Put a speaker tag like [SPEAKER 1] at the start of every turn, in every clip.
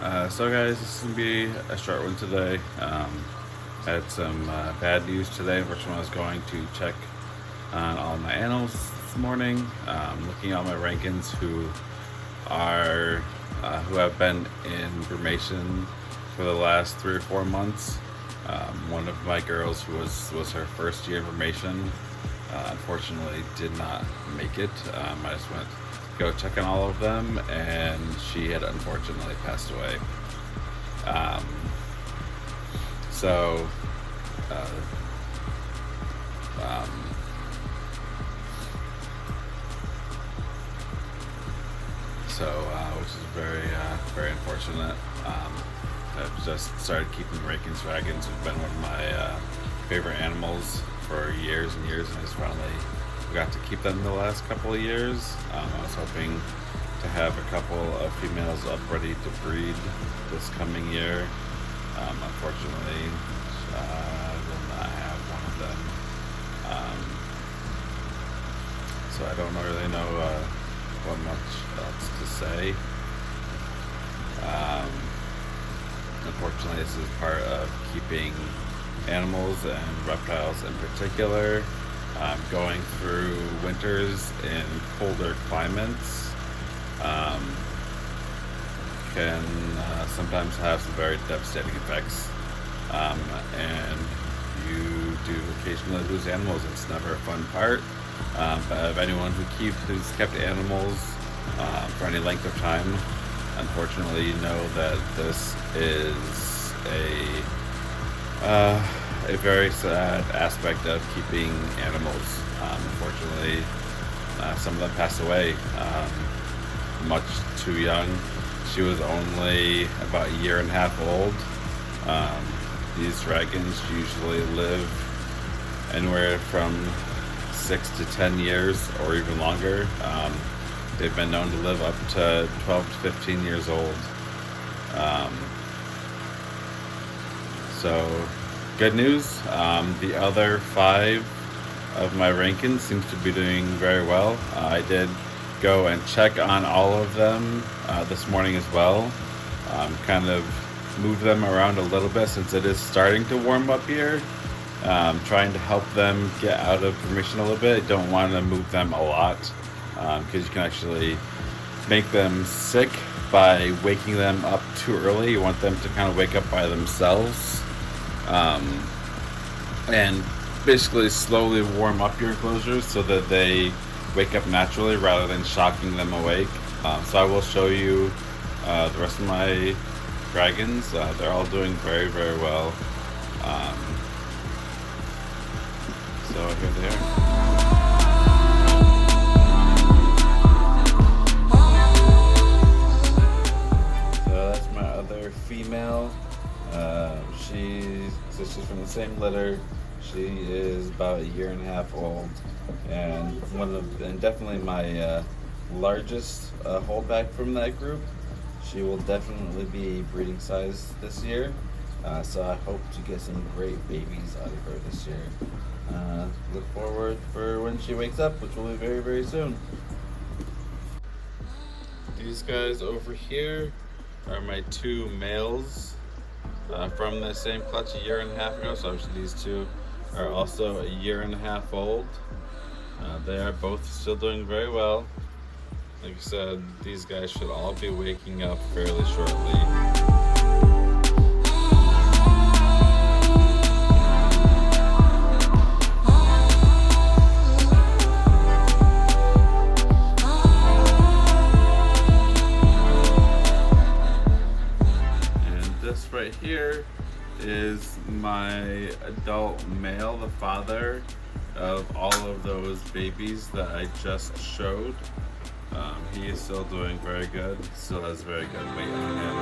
[SPEAKER 1] So guys, this is gonna be a short one today. Had some bad news today. Unfortunately, I was going to check on all my animals this morning, looking at my Rankins are who have been in formation for the last 3 or 4 months. One of my girls, who was her first year in formation, unfortunately did not make it. I just went to go check on all of them, and she had unfortunately passed away. Um, so, uh, um, which is very unfortunate. I've just started keeping Rankin's dragons, who've been one of my favorite animals for years and years, and I just finally got to keep them the last couple of years. I was hoping to have a couple of females up ready to breed this coming year. Unfortunately, I will not have one of them. So I don't really know what much else to say. Unfortunately, this is part of keeping animals and reptiles in particular going through winters in colder climates. Can sometimes have some very devastating effects, and you do occasionally lose animals. It's never a fun part. But of anyone who's kept animals for any length of time, unfortunately, you know that this is a very sad aspect of keeping animals. Unfortunately, some of them pass away much too young. She was only about a year and a half old. These dragons usually live anywhere from 6 to 10 years or even longer. They've been known to live up to 12 to 15 years old. So, good news. The other 5 of my Rankins seems to be doing very well. I did go and check on all of them this morning as well. Kind of move them around a little bit since it is starting to warm up here. Trying to help them get out of formation a little bit. Don't want to move them a lot because you can actually make them sick by waking them up too early. You want them to kind of wake up by themselves and basically slowly warm up your enclosures so that they wake up naturally rather than shocking them awake. So I will show you the rest of my dragons. They're all doing very well. So here they are. So that's my other female. She's from the same litter. She is about a year and a half old, and definitely my largest holdback from that group. She will definitely be breeding size this year. So I hope to get some great babies out of her this year. Look forward for when she wakes up, which will be very soon. These guys over here are my 2 males from the same clutch a year and a half ago. So obviously these 2 are also a year and a half old. They are both still doing very well. Like I said, these guys should all be waking up fairly shortly. This right here is my adult male, the father of all of those babies that I just showed. He is still doing very good, still has very good weight on him.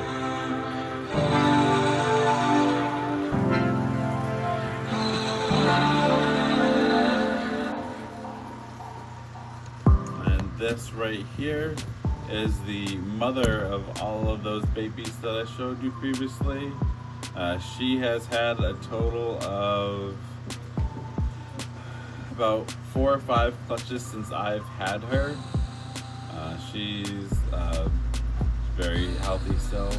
[SPEAKER 1] And this right here is the mother of all of those babies that I showed you previously. She has had a total of about 4 or 5 clutches since I've had her. She's very healthy still.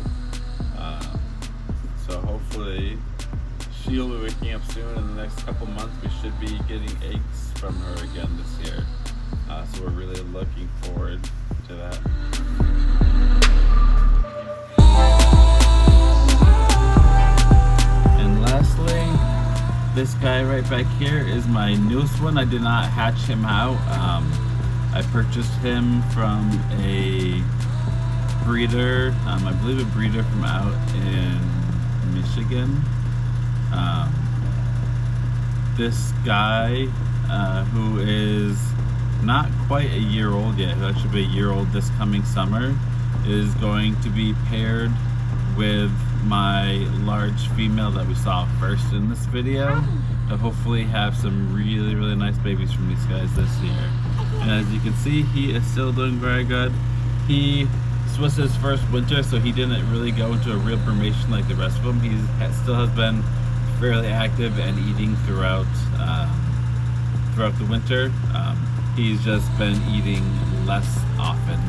[SPEAKER 1] hopefully she'll be waking up soon. In the next couple months, we should be getting eggs from her again this year. So we're really looking forward to that. And lastly, this guy right back here is my newest one. I did not hatch him out. I purchased him from a breeder, I believe a breeder from out in Michigan. This guy, who is not quite a year old yet, he'll actually be a year old this coming summer, is going to be paired with my large female that we saw first in this video, to hopefully have some really, really nice babies from these guys this year. And as you can see, he is still doing very good. This was his first winter, so he didn't really go into a real brumation like the rest of them. He still has been fairly active and eating throughout the winter. He's just been eating less often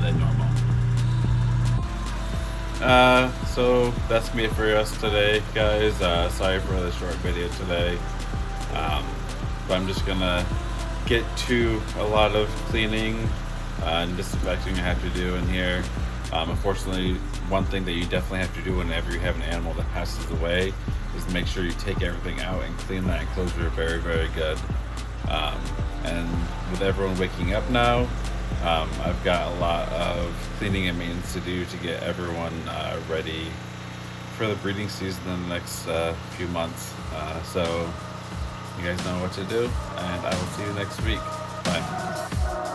[SPEAKER 1] than normal. So that's me for us today, guys. Sorry for the short video today, but I'm just gonna get to a lot of cleaning and disinfecting I have to do in here. Unfortunately, one thing that you definitely have to do whenever you have an animal that passes away is make sure you take everything out and clean that enclosure very, very good. And with everyone waking up now, I've got a lot of cleaning and maintenance to do to get everyone ready for the breeding season in the next few months. So you guys know what to do, and I will see you next week. Bye.